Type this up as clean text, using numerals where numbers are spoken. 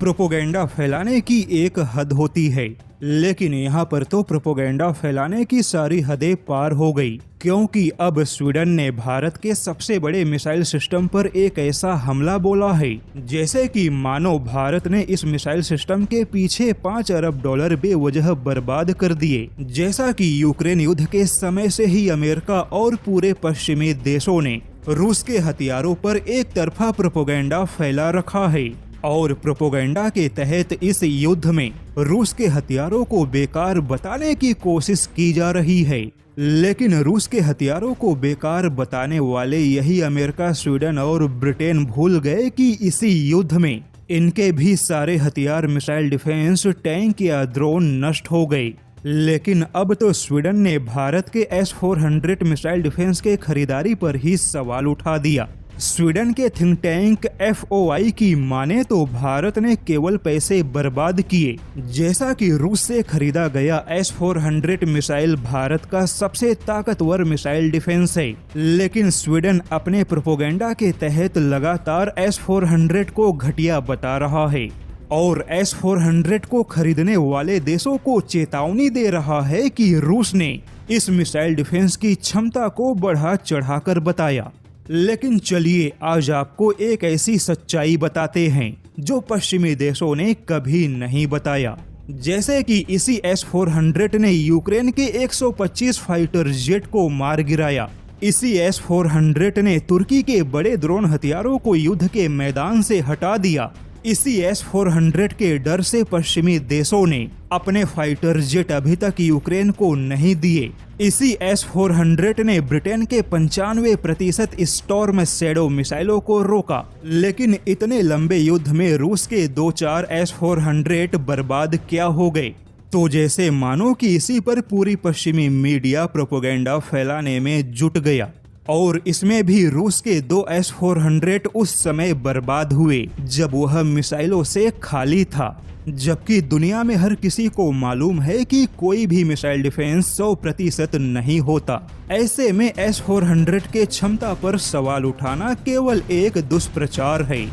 Propaganda फैलाने की एक हद होती है, लेकिन यहाँ पर तो प्रोपोगेंडा फैलाने की सारी हदें पार हो गई, क्योंकि अब स्वीडन ने भारत के सबसे बड़े मिसाइल सिस्टम पर एक ऐसा हमला बोला है जैसे कि मानो भारत ने इस मिसाइल सिस्टम के पीछे $5 अरब बेवजह बर्बाद कर दिए। जैसा कि यूक्रेन युद्ध के समय से ही अमेरिका और पूरे पश्चिमी देशों ने रूस के हथियारों पर एक तरफा प्रोपोगेंडा फैला रखा है और प्रोपोगेंडा के तहत इस युद्ध में रूस के हथियारों को बेकार बताने की कोशिश की जा रही है। लेकिन रूस के हथियारों को बेकार बताने वाले यही अमेरिका, स्वीडन और ब्रिटेन भूल गए कि इसी युद्ध में इनके भी सारे हथियार, मिसाइल डिफेंस, टैंक या ड्रोन नष्ट हो गए। लेकिन अब तो स्वीडन ने भारत के S-400 मिसाइल डिफेंस के खरीदारी पर ही सवाल उठा दिया। स्वीडन के थिंक टैंक FOI की माने तो भारत ने केवल पैसे बर्बाद किए। जैसा कि रूस से खरीदा गया S-400 मिसाइल भारत का सबसे ताकतवर मिसाइल डिफेंस है, लेकिन स्वीडन अपने प्रोपोगेंडा के तहत लगातार S-400 को घटिया बता रहा है और S-400 को खरीदने वाले देशों को चेतावनी दे रहा है कि रूस ने इस मिसाइल डिफेंस की क्षमता को बढ़ा चढ़ाकर बताया। लेकिन चलिए आज आपको एक ऐसी सच्चाई बताते हैं जो पश्चिमी देशों ने कभी नहीं बताया। जैसे कि इसी S-400 ने यूक्रेन के 125 फाइटर जेट को मार गिराया। इसी S-400 ने तुर्की के बड़े ड्रोन हथियारों को युद्ध के मैदान से हटा दिया। इसी S-400 के डर से पश्चिमी देशों ने अपने फाइटर जेट अभी तक यूक्रेन को नहीं दिए। इसी S-400 ने ब्रिटेन के 95% स्टॉर्म शैडो मिसाइलों को रोका। लेकिन इतने लंबे युद्ध में रूस के 2-4 S-400 बर्बाद क्या हो गए? तो जैसे मानो कि इसी पर पूरी पश्चिमी मीडिया प्रोपोगेंडा फैलाने में जुट गया और इसमें भी रूस के 2 S-400 उस समय बर्बाद हुए जब वह मिसाइलों से खाली था, जबकि दुनिया में हर किसी को मालूम है कि कोई भी मिसाइल डिफेंस 100% नहीं होता। ऐसे में S-400 के क्षमता पर सवाल उठाना केवल एक दुष्प्रचार है।